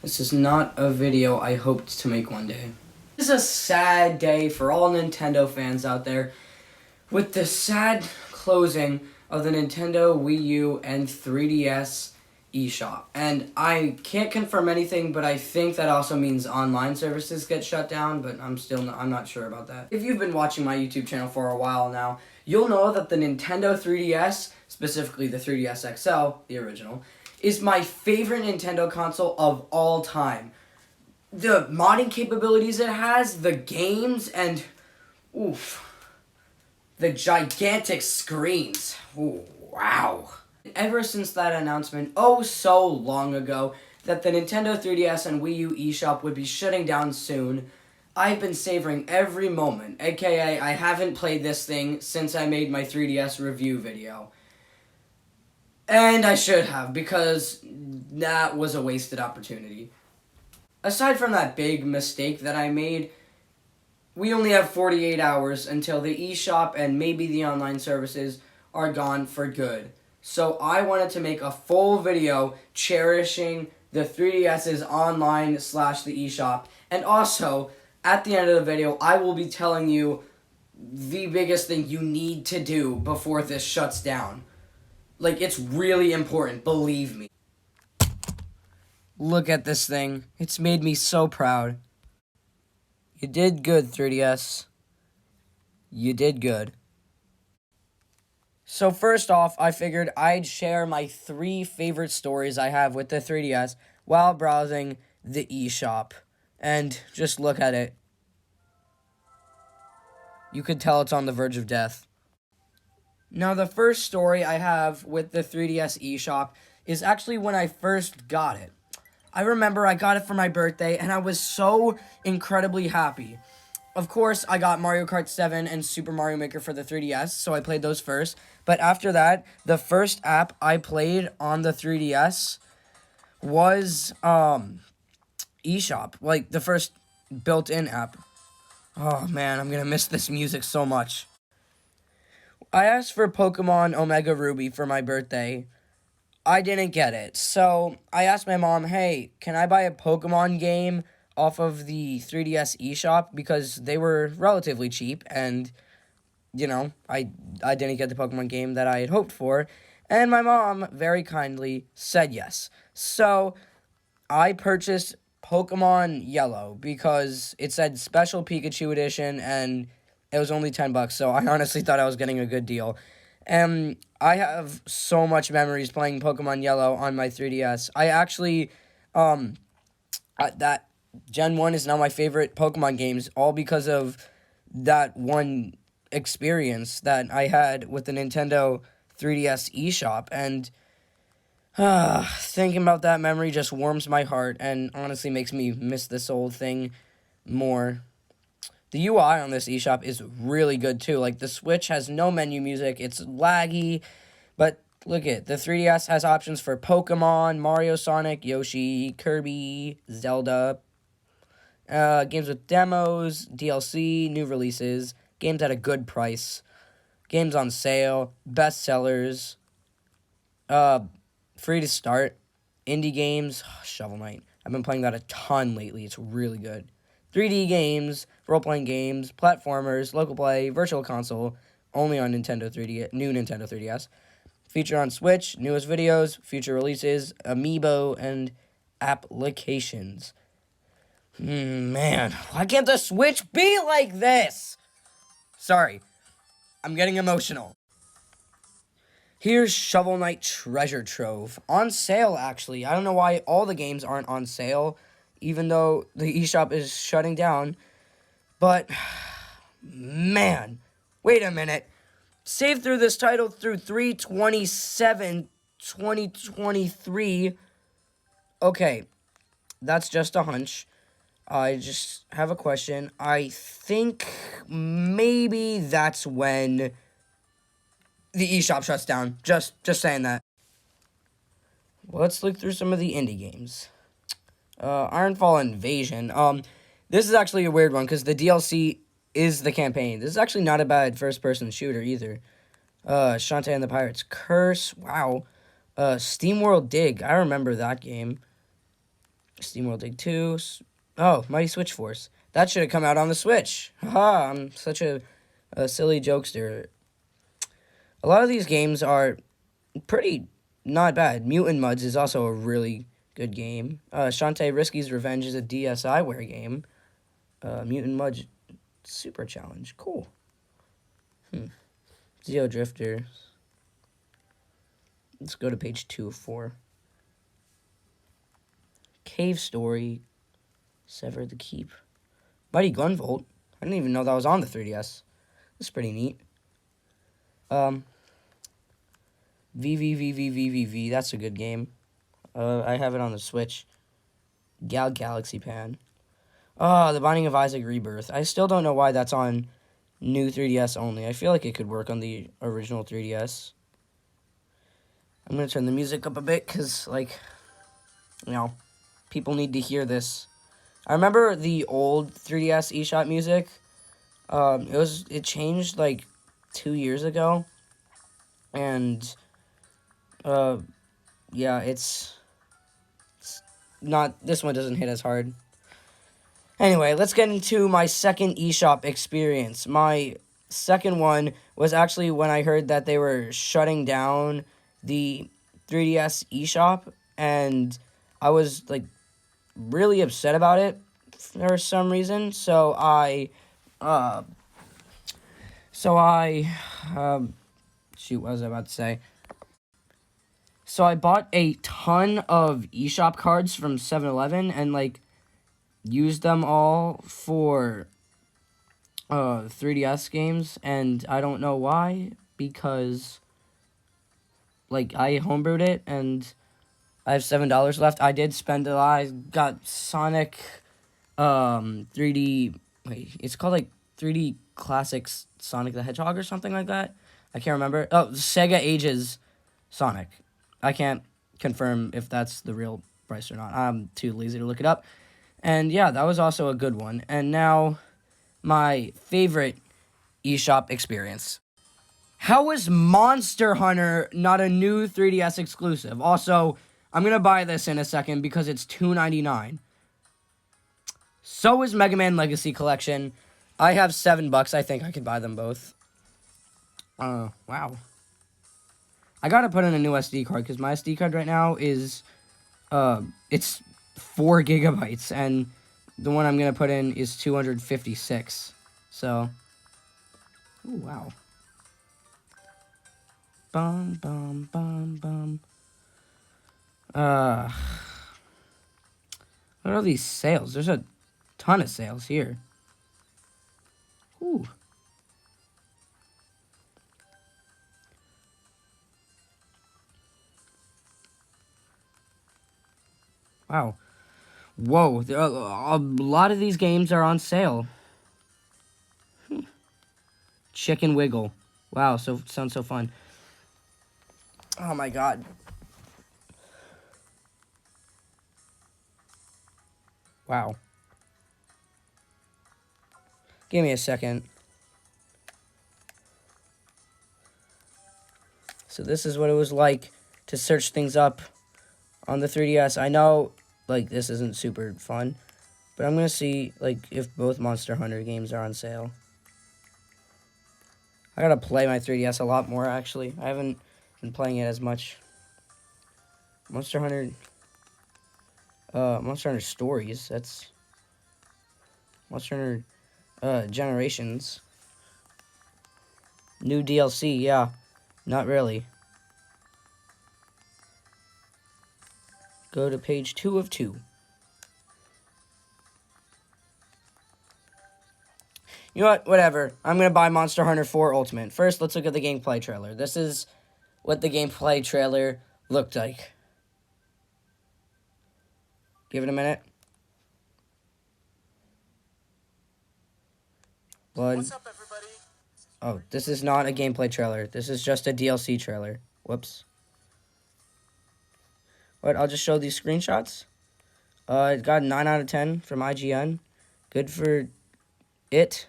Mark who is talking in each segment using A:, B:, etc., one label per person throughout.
A: This is not a video I hoped to make one day. This is a sad day for all Nintendo fans out there, with the sad closing of the Nintendo Wii U and 3DS eShop. And I can't confirm anything, but I think that also means online services get shut down, but I'm not sure about that. If you've been watching my YouTube channel for a while now, you'll know that the Nintendo 3DS, specifically the 3DS XL, the original, is my favorite Nintendo console of all time. The modding capabilities it has, the games, and oof, the gigantic screens. Ooh, wow. Ever since that announcement, oh so long ago, that the Nintendo 3DS and Wii U eShop would be shutting down soon, I've been savoring every moment, aka I haven't played this thing since I made my 3DS review video. And I should have, because that was a wasted opportunity. Aside from that big mistake that I made, we only have 48 hours until the eShop and maybe the online services are gone for good. So I wanted to make a full video cherishing the 3DS's online / the eShop. And also, at the end of the video, I will be telling you the biggest thing you need to do before this shuts down. Like, it's really important, believe me. Look at this thing. It's made me so proud. You did good, 3DS. You did good. So first off, I figured I'd share my 3 favorite stories I have with the 3DS while browsing the eShop. And just look at it. You could tell it's on the verge of death. Now, the first story I have with the 3DS eShop is actually when I first got it. I remember I got it for my birthday, and I was so incredibly happy. Of course, I got Mario Kart 7 and Super Mario Maker for the 3DS, so I played those first. But after that, the first app I played on the 3DS was eShop, like the first built-in app. Oh man, I'm gonna miss this music so much. I asked for Pokemon Omega Ruby for my birthday. I didn't get it. So I asked my mom, hey, can I buy a Pokemon game off of the 3DS eShop? Because they were relatively cheap, and, you know, I didn't get the Pokemon game that I had hoped for. And my mom very kindly said yes. So I purchased Pokemon Yellow because it said Special Pikachu Edition, and it was only $10, so I honestly thought I was getting a good deal. And I have so much memories playing Pokemon Yellow on my 3DS. I actually, that Gen 1 is now my favorite Pokemon games, all because of that one experience that I had with the Nintendo 3DS eShop. And thinking about that memory just warms my heart and honestly makes me miss this old thing more. The UI on this eShop is really good, too. Like, the Switch has no menu music. It's laggy. But, look at the 3DS has options for Pokemon, Mario, Sonic, Yoshi, Kirby, Zelda. Games with demos, DLC, new releases. Games at a good price. Games on sale. Bestsellers. Free to start. Indie games. Shovel Knight. I've been playing that a ton lately. It's really good. 3D games, role-playing games, platformers, local play, virtual console, only on new Nintendo 3DS. Feature on Switch, newest videos, future releases, amiibo, and applications. Man, why can't the Switch be like this? Sorry, I'm getting emotional. Here's Shovel Knight Treasure Trove. On sale, actually. I don't know why all the games aren't on sale, even though the eShop is shutting down. But, man, wait a minute. Save through this title through 3/27/2023. Okay, that's just a hunch. I just have a question. I think maybe that's when the eShop shuts down. Just saying that. Let's look through some of the indie games. Ironfall Invasion. This is actually a weird one because the DLC is the campaign. This is actually not a bad first-person shooter either. Shantae and the Pirates Curse. Wow. SteamWorld Dig. I remember that game. SteamWorld Dig 2. Oh, Mighty Switch Force. That should have come out on the Switch. Haha, I'm such a silly jokester. A lot of these games are pretty not bad. Mutant Muds is also a really good game. Shantae Risky's Revenge is a DSiWare game. Mutant Mudds Super Challenge. Cool. Zeo Drifter. Let's go to page 2 of 4. Cave Story. Sever the Keep. Mighty Gunvolt. I didn't even know that was on the 3DS. That's pretty neat. VVVVVVV. That's a good game. I have it on the Switch. Galaxy Pan. Oh, The Binding of Isaac Rebirth. I still don't know why that's on new 3DS only. I feel like it could work on the original 3DS. I'm going to turn the music up a bit because, like, you know, people need to hear this. I remember the old 3DS eShop music. It changed, like, 2 years ago. And, yeah, it's not, this one doesn't hit as hard. Anyway, let's get into my second eShop experience. My second one was actually when I heard that they were shutting down the 3DS eShop, and I was, like, really upset about it for some reason. So I shoot, what was I about to say? So I bought a ton of eShop cards from 7-Eleven and, like, used them all for 3DS games, and I don't know why, because, like, I homebrewed it, and I have $7 left. I did spend a lot. I got Sonic 3D, wait, it's called, like, 3D Classics Sonic the Hedgehog or something like that. I can't remember. Oh, Sega Ages Sonic. I can't confirm if that's the real price or not. I'm too lazy to look it up. And yeah, that was also a good one. And now, my favorite eShop experience. How is Monster Hunter not a new 3DS exclusive? Also, I'm going to buy this in a second because it's $2.99. So is Mega Man Legacy Collection. I have $7. I think I could buy them both. Wow. I gotta put in a new SD card because my SD card right now is, it's 4 gigabytes, and the one I'm gonna put in is 256. So, ooh, wow. Bum, bum, bum, bum. What are these sales? There's a ton of sales here. Ooh. Wow. Whoa. A lot of these games are on sale. Chicken Wiggle. Wow, sounds so fun. Oh my god. Wow. Give me a second. So this is what it was like to search things up on the 3DS. I know, like, this isn't super fun, but I'm gonna see, like, if both Monster Hunter games are on sale. I gotta play my 3DS a lot more, actually. I haven't been playing it as much. Monster Hunter Stories, that's Monster Hunter, Generations. New DLC, yeah. Not really. Go to page 2 of 2. You know what? Whatever. I'm going to buy Monster Hunter 4 Ultimate. First, let's look at the gameplay trailer. This is what the gameplay trailer looked like. Give it a minute. What's up, everybody? Oh, this is not a gameplay trailer. This is just a DLC trailer. Whoops. What? I'll just show these screenshots. It got a 9 out of 10 from IGN. Good for it.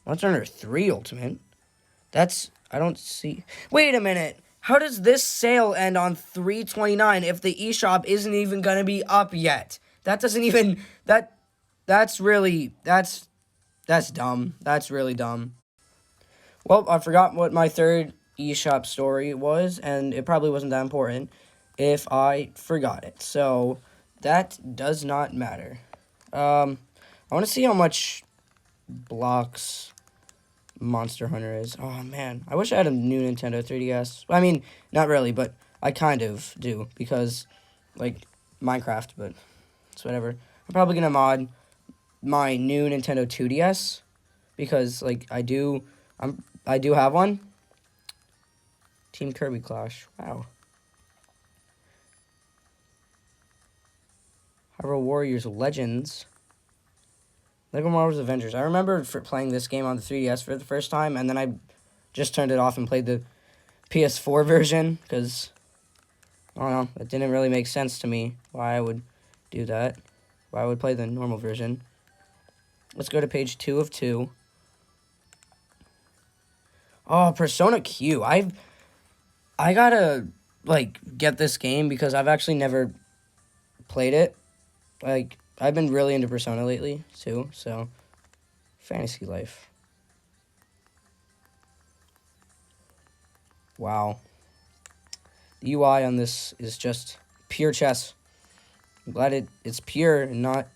A: Monster Hunter 3 Ultimate? I don't see. Wait a minute. How does this sale end on 3/29 if the eShop isn't even going to be up yet? That doesn't even, that's really, that's dumb. That's really dumb. Well, I forgot what my third eShop story was, and it probably wasn't that important if I forgot it. So, that does not matter. I want to see how much blocks Monster Hunter is. Oh, man. I wish I had a new Nintendo 3DS. I mean, not really, but I kind of do, because, like, Minecraft, but it's whatever. I'm probably going to mod my new Nintendo 2DS, because, like, I do have one. Team Kirby Clash. Wow. Hyrule Warriors Legends. Lego Marvel's Avengers. I remember playing this game on the 3DS for the first time, and then I just turned it off and played the PS4 version, because, I don't know, it didn't really make sense to me why I would do that. Why I would play the normal version. Let's go to page 2 of 2. Oh, Persona Q. I gotta, like, get this game because I've actually never played it. Like, I've been really into Persona lately, too, so. Fantasy Life. Wow. The UI on this is just pure chess. I'm glad it's pure and not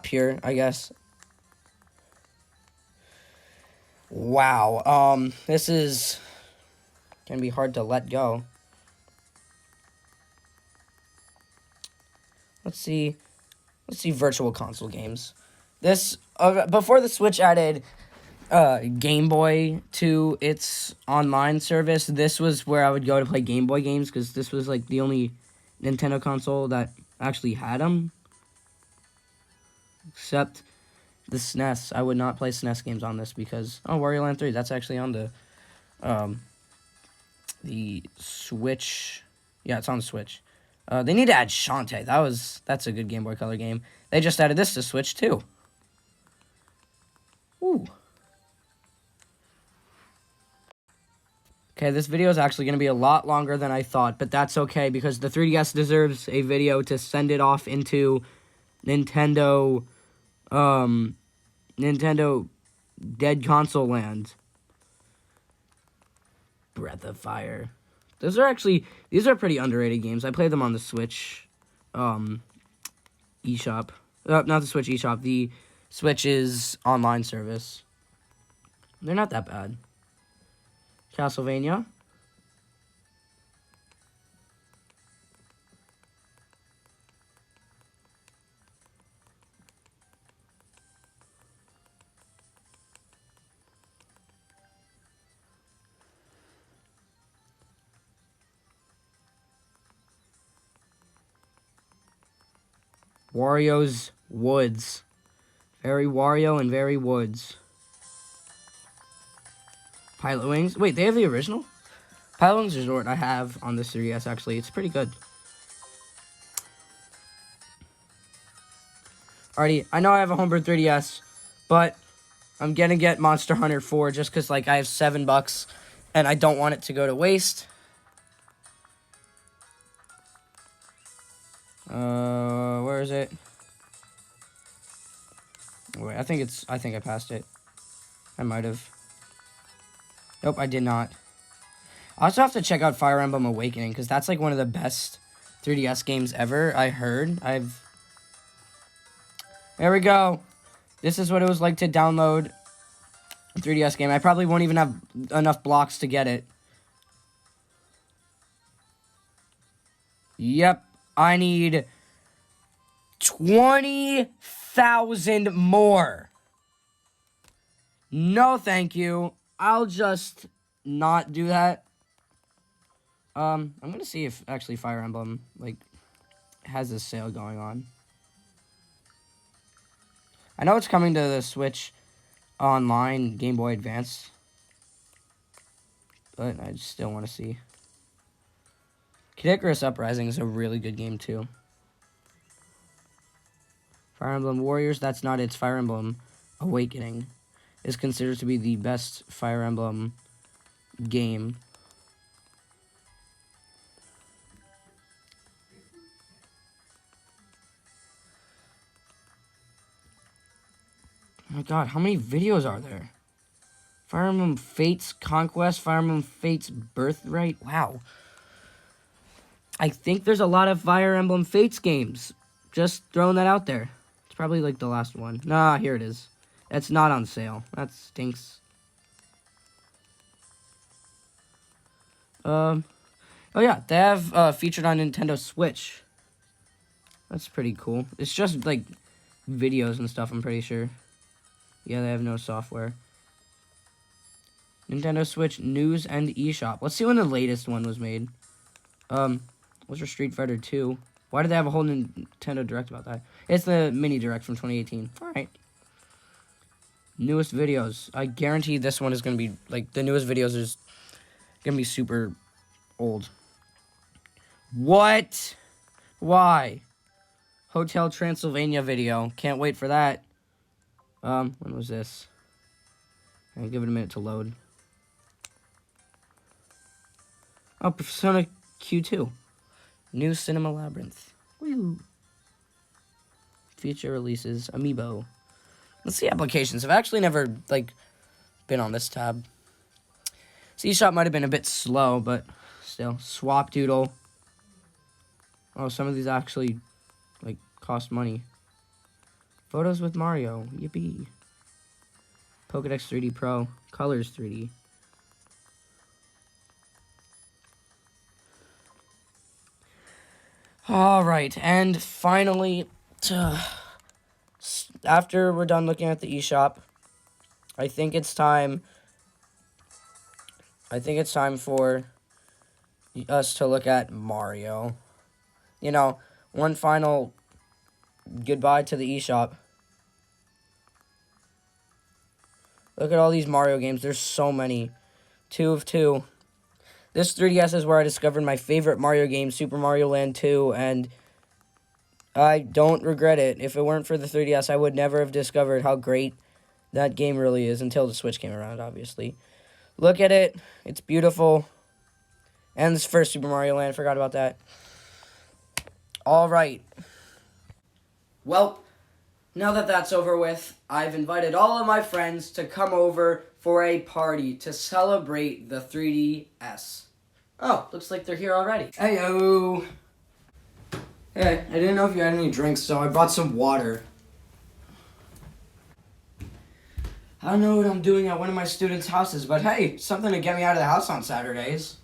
A: pure, I guess. Wow. This is gonna be hard to let go. Let's see Virtual Console games. This before the Switch added Game Boy to its online service, this was where I would go to play Game Boy games, because this was like the only Nintendo console that actually had them. Except the SNES. I would not play SNES games on this because Wario Land 3, that's actually on the Switch. Yeah, it's on the Switch. They need to add Shantae. That's a good Game Boy Color game. They just added this to Switch too. Ooh. Okay, this video is actually going to be a lot longer than I thought, but that's okay because the 3DS deserves a video to send it off into Nintendo Dead Console Land. Breath of Fire. These are pretty underrated games. I played them on the Switch eShop. Not the Switch eShop, the Switch's online service. They're not that bad. Castlevania. Wario's Woods. Very Wario and very Woods. Pilot Wings. Wait, they have the original? Pilot Wings Resort I have on this 3DS, actually. It's pretty good. Alrighty, I know I have a homebrew 3DS, but I'm gonna get Monster Hunter 4 just because, like, I have $7 and I don't want it to go to waste. Where is it? Wait, I think I passed it. I might have. Nope, I did not. I also have to check out Fire Emblem Awakening, because that's, like, one of the best 3DS games ever, I heard. There we go. This is what it was like to download a 3DS game. I probably won't even have enough blocks to get it. Yep, I need 20,000 more. No, thank you. I'll just not do that. I'm gonna see if actually Fire Emblem, like, has this sale going on. I know it's coming to the Switch Online Game Boy Advance, but I still want to see. Kid Icarus Uprising is a really good game, too. Fire Emblem Warriors, that's not it. It's Fire Emblem Awakening. is considered to be the best Fire Emblem game. Oh my god, how many videos are there? Fire Emblem Fates Conquest, Fire Emblem Fates Birthright. Wow. I think there's a lot of Fire Emblem Fates games. Just throwing that out there. It's probably like the last one. Nah, here it is. It's not on sale. That stinks. Oh yeah, they have featured on Nintendo Switch. That's pretty cool. It's just like videos and stuff, I'm pretty sure. Yeah, they have no software. Nintendo Switch News and eShop. Let's see when the latest one was made. Was for Street Fighter 2. Why did they have a whole Nintendo Direct about that? It's the mini Direct from 2018. Alright. Newest videos. I guarantee this one is going to be, like, the newest videos is going to be super old. What? Why? Hotel Transylvania video. Can't wait for that. When was this? I'll give it a minute to load. Oh, Persona Q2. New Cinema Labyrinth. Woo. Future releases. Amiibo. Let's see applications. I've actually never, like, been on this tab. eShop might have been a bit slow, but still. Swap Doodle. Oh, some of these actually, like, cost money. Photos with Mario. Yippee. Pokédex 3D Pro. Colors 3D. Alright, and finally, after we're done looking at the eShop, I think it's time for us to look at Mario. You know, one final goodbye to the eShop. Look at all these Mario games. There's so many. 2 of 2. This 3DS is where I discovered my favorite Mario game, Super Mario Land 2, and I don't regret it. If it weren't for the 3DS, I would never have discovered how great that game really is until the Switch came around, obviously. Look at it. It's beautiful. And this first Super Mario Land, forgot about that. All right. Well, now that that's over with, I've invited all of my friends to come over for a party to celebrate the 3DS. Oh, looks like they're here already. Heyo. Hey, I didn't know if you had any drinks, so I brought some water. I don't know what I'm doing at one of my students' houses, but hey, something to get me out of the house on Saturdays.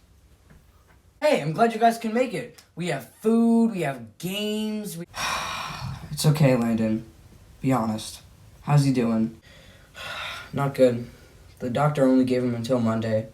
A: Hey, I'm glad you guys can make it. We have food, we have games. It's okay, Landon. Be honest. How's he doing? Not good. The doctor only gave him until Monday.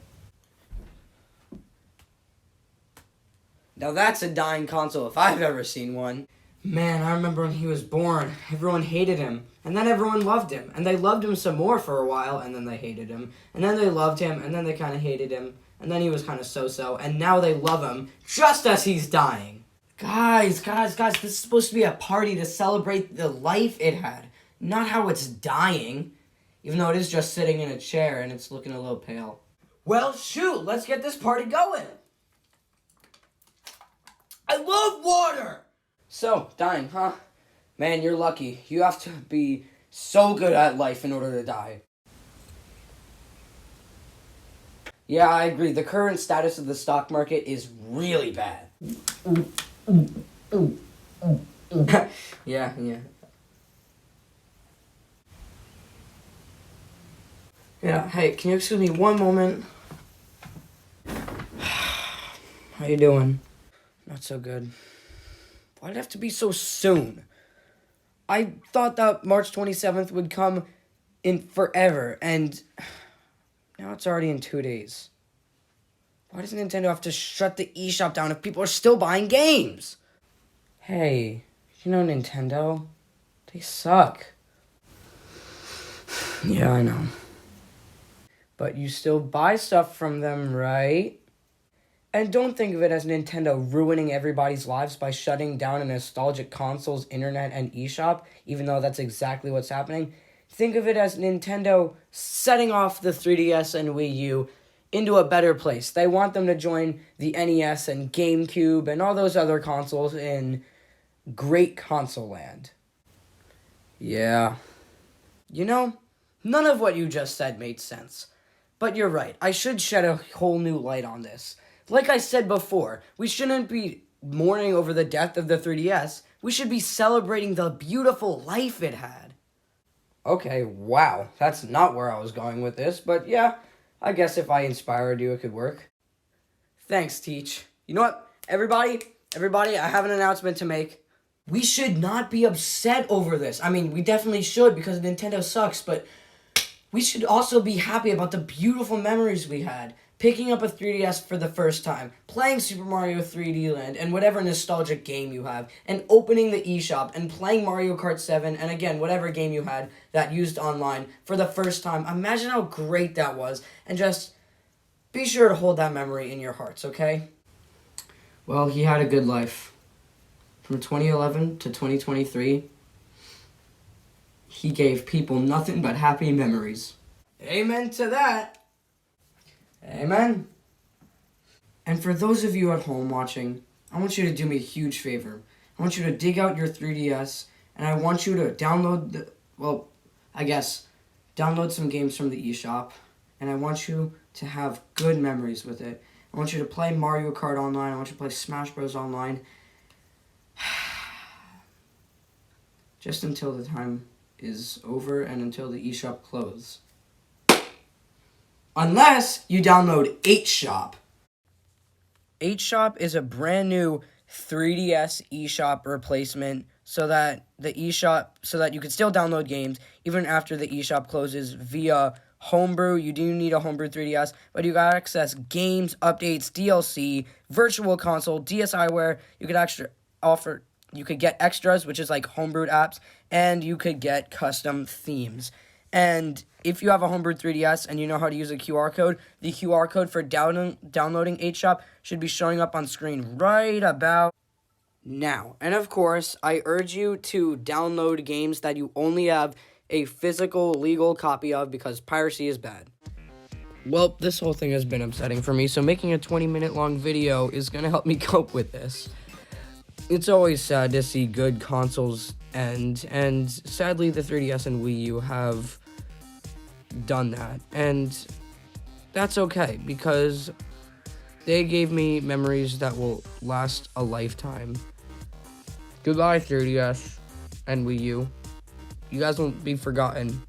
A: Now that's a dying console if I've ever seen one. Man, I remember when he was born, everyone hated him, and then everyone loved him, and they loved him some more for a while, and then they hated him, and then they loved him, and then they kind of hated him, and then he was kind of so-so, and now they love him just as he's dying. Guys, this is supposed to be a party to celebrate the life it had, not how it's dying, even though it is just sitting in a chair and it's looking a little pale. Well, shoot, let's get this party going. I love water! So, dying, huh? Man, you're lucky. You have to be so good at life in order to die. Yeah, I agree. The current status of the stock market is really bad. Yeah. Yeah, hey, can you excuse me one moment? How you doing? Not so good. Why'd it have to be so soon? I thought that March 27th would come in forever, and now it's already in 2 days. Why does Nintendo have to shut the eShop down if people are still buying games? Hey, you know Nintendo? They suck. Yeah, I know. But you still buy stuff from them, right? And don't think of it as Nintendo ruining everybody's lives by shutting down a nostalgic console's internet and eShop, even though that's exactly what's happening. think of it as Nintendo setting off the 3DS and Wii U into a better place. They want them to join the NES and GameCube and all those other consoles in great console land. Yeah. You know, none of what you just said made sense. But you're right, I should shed a whole new light on this. Like I said before, we shouldn't be mourning over the death of the 3DS. We should be celebrating the beautiful life it had. Okay, wow, that's not where I was going with this, but yeah, I guess if I inspired you, it could work. Thanks, Teach. You know what, everybody, I have an announcement to make. We should not be upset over this. I mean, we definitely should because Nintendo sucks, but we should also be happy about the beautiful memories we had. Picking up a 3DS for the first time, playing Super Mario 3D Land, and whatever nostalgic game you have, and opening the eShop, and playing Mario Kart 7, and again, whatever game you had that used online for the first time. Imagine how great that was, and just be sure to hold that memory in your hearts, okay? Well, he had a good life. From 2011 to 2023, he gave people nothing but happy memories. Amen to that. Amen. And for those of you at home watching, I want you to do me a huge favor. I want you to dig out your 3DS, and I want you to download download some games from the eShop, and I want you to have good memories with it. I want you to play Mario Kart online. I want you to play Smash Bros. Online. Just until the time is over and until the eShop closes. Unless you download 8Shop. 8Shop is a brand new 3DS eShop replacement so that you can still download games even after the eShop closes via Homebrew. You do need a Homebrew 3DS, but you got access games, updates, DLC, Virtual Console, DSiWare. You could get extras, which is like homebrewed apps, and you could get custom themes. And if you have a homebrewed 3DS and you know how to use a QR code, the QR code for downloading 8Shop should be showing up on screen right about now. And of course, I urge you to download games that you only have a physical, legal copy of because piracy is bad. Well, this whole thing has been upsetting for me, so making a 20-minute long video is going to help me cope with this. It's always sad to see good consoles end, and sadly the 3DS and Wii U have done that, and that's okay because they gave me memories that will last a lifetime. Goodbye 3DS and Wii U. You guys won't be forgotten.